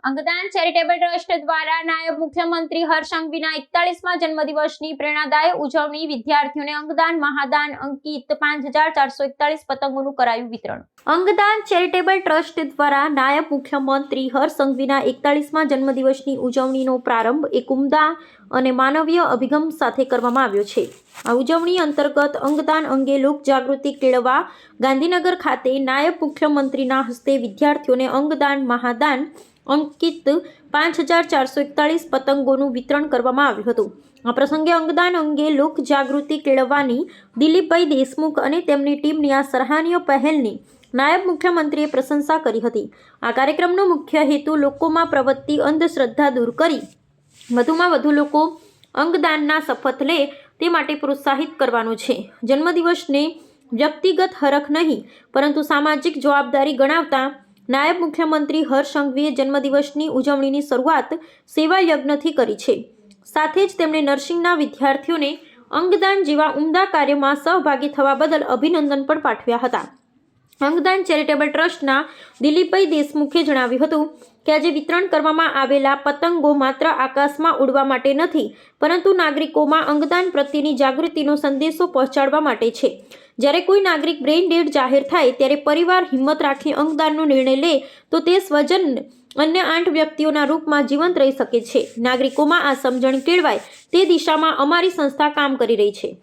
અંગદાન charitable trust દ્વારા નાયબ મુખ્યમંત્રી હર્ષ સંઘવીના 41મા જન્મદિવસની પ્રેરણાદાયી ઉજવણી વિદ્યાર્થીઓને અંગદાન મહાદાન અંકિત 5441 પતંગોનું કરાયું વિતરણ। અંગદાન ચેરિટેબલ ટ્રસ્ટ દ્વારા નાયબ મુખ્યમંત્રી હર્ષ સંઘવીના 41મા જન્મદિવસની ઉજવણીનો પ્રારંભ એક ઉમદા અને માનવીય અભિગમ સાથે કરવામાં આવ્યો છે। આ ઉજવણી અંતર્ગત અંગદાન અંગે લોકજાગૃતિ કેળવવા ગાંધીનગર ખાતે નાયબ મુખ્યમંત્રીના હસ્તે વિદ્યાર્થીઓને અંગદાન મહાદાન અંકિત 5441 પતંગોનું વિતરણ કરવામાં આવ્યું હતું। આ પ્રસંગે અંગદાન અંગે લોક જાગૃતિ કેળવવાની દિલીપભાઈ દેશમુખ અને તેમની ટીમની આ સરાહનીય પહેલની નાયબ મુખ્યમંત્રીએ પ્રશંસા કરી હતી। આ કાર્યક્રમનો મુખ્ય હેતુ લોકોમાં પ્રવર્તતી અંધશ્રદ્ધા દૂર કરી વધુમાં વધુ લોકો અંગદાનના શપથ લે તે માટે પ્રોત્સાહિત કરવાનો છે। જન્મદિવસને વ્યક્તિગત હરખ નહીં પરંતુ સામાજિક જવાબદારી ગણાવતા નાયબ મુખ્યમંત્રી હર્ષ સંઘવીએ જન્મદિવસની ઉજવણીની શરૂઆત સેવા યજ્ઞથી કરી છે। સાથે જ તેમણે નર્સિંગના વિદ્યાર્થીઓને અંગદાન જેવા ઉમદા કાર્યમાં સહભાગી થવા બદલ અભિનંદન પણ પાઠવ્યા હતા। અંગદાન ચેરિટેબલ ટ્રસ્ટના દિલીપભાઈ દેશમુખે જણાવ્યું હતું કે આજે વિતરણ કરવામાં આવેલા પતંગો માત્ર આકાશમાં ઉડવા માટે નથી પરંતુ નાગરિકોમાં અંગદાન પ્રત્યેની જાગૃતિનો સંદેશો પહોંચાડવા માટે છે। જ્યારે કોઈ નાગરિક બ્રેઇન ડેડ જાહેર થાય ત્યારે પરિવાર હિંમત રાખી અંગદાનનો નિર્ણય લે તો તે સ્વજન અન્ય 8 વ્યક્તિઓના રૂપમાં જીવંત રહી શકે છે। નાગરિકોમાં આ સમજણ કેળવાય તે દિશામાં અમારી સંસ્થા કામ કરી રહી છે।